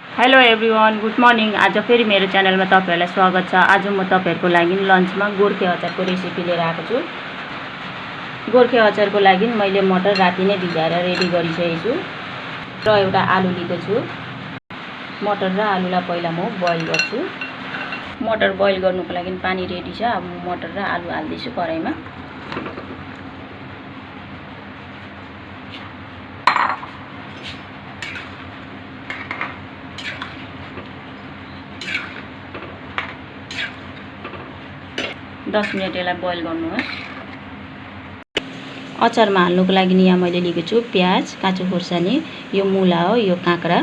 Hello everyone, good morning. आज फेरि मेरो च्यानलमा तपाईहरुलाई स्वागत छ। आज म तपाईहरुको लागि लन्चमा गोर्खे अचारको रेसिपी लिएर आएको छु। गोर्खे अचारको लागि मैले मटर राति नै भिजाएर रेडी गरिसकेको छु र एउटा आलु लिएको छु। मटर र आलुलाई पहिला म बोइल गर्छु। मटर बोइल गर्नुको लागि पानी रेडी छ। अब मटर र आलु हाल्दैछु कराईमा। दस मिनट यसलाई बोइल गर्नुहोस्। अचारमा हाल्नुको लागि यहाँ मैले लिएको छु प्याज, काँचो खोर्सानी, यो मुला हो, यो काँक्रा।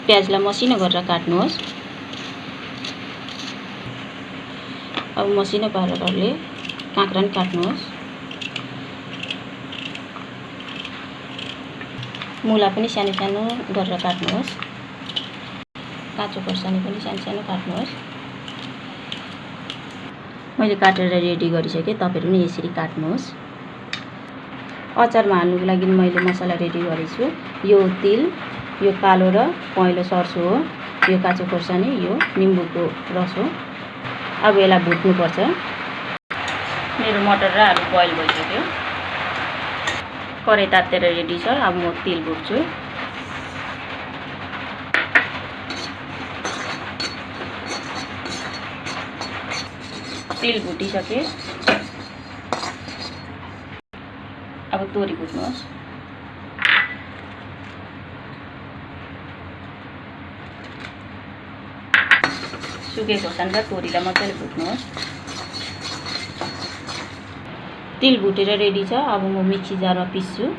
प्याजलाई मसिनो गरेर काट्नुहोस्। अब मसिनो पारेर काँक्रा पनि काट्नुहोस्। मुला पनि सानो सानो गरेर काट्नुहोस्। काँचो खोर्सानी पनि सानो सानो काट्नुहोस्। मैले काटेर रेडी गरिसकेँ। तपाईहरु पनि यसरी काट्नुहोस्। अचारमा हाल्नुको लागि मैले मसला रेडी गरेछु। यो तिल, यो कालो र पहेँलो सर्सो हो, यो काँचो खोर्सानी, यो निम्बुको रस हो। अब यसलाई भुट्नुपर्छ। मेरो मटर र आलु बोइल भइसक्यो। कराई तातेर रेडी छ। अब म तिल भुट्छु। तिल भुटिसके। अब तोरी भुट्नुहोस्। सुकेको खोर्सानी र तोरीलाई मजाले भुट्नुहोस्। तिल भुटेर रेडी छ। अब म मिक्सी जारमा पिस्छु।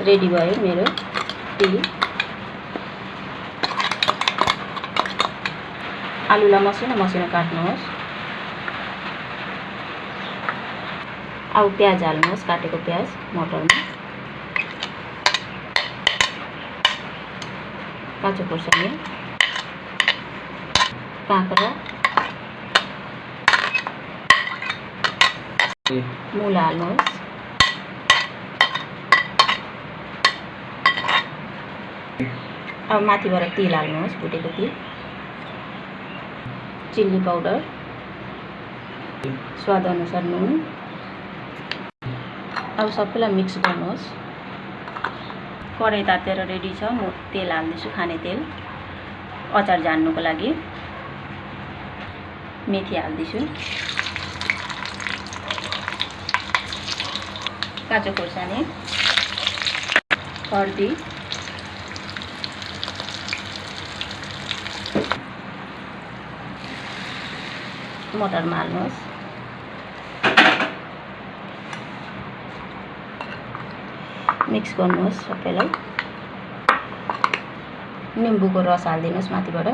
रेडी भयो मेरो तिल। आलुलाई मसिनो मसिनो काट्नुहोस्। अब प्याज हाल्नुहोस्, काटेको प्याज मटरमा। काँचो खोर्सानी, काँक्रा, मुला हाल्नुहोस्। अब माथिबाट तिल हाल्नुहोस्, भुटेको तिल, चिल्ली पाउडर, स्वाद अनुसार नुन। अब सबैलाई मिक्स गर्नुहोस्। कराई तातेर रेडी छ। म तेल हाल्दैछु, खाने तेल। अचार झान्नुको लागि मेथी हाल्दैछु, काँचो खोर्सानी, हर्दी, मटरमा हाल्नुहोस्। मिक्स गर्नुहोस् सबैलाई। निम्बुको रस हालिदिनुहोस् माथिबाट।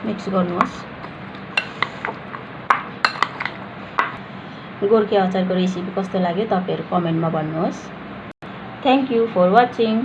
मिक्स गर्नुहोस्। गोर्खे अचारको रेसिपी कस्तो लाग्यो तपाईहरु कमेन्टमा भन्नुहोस्। Thank you for watching.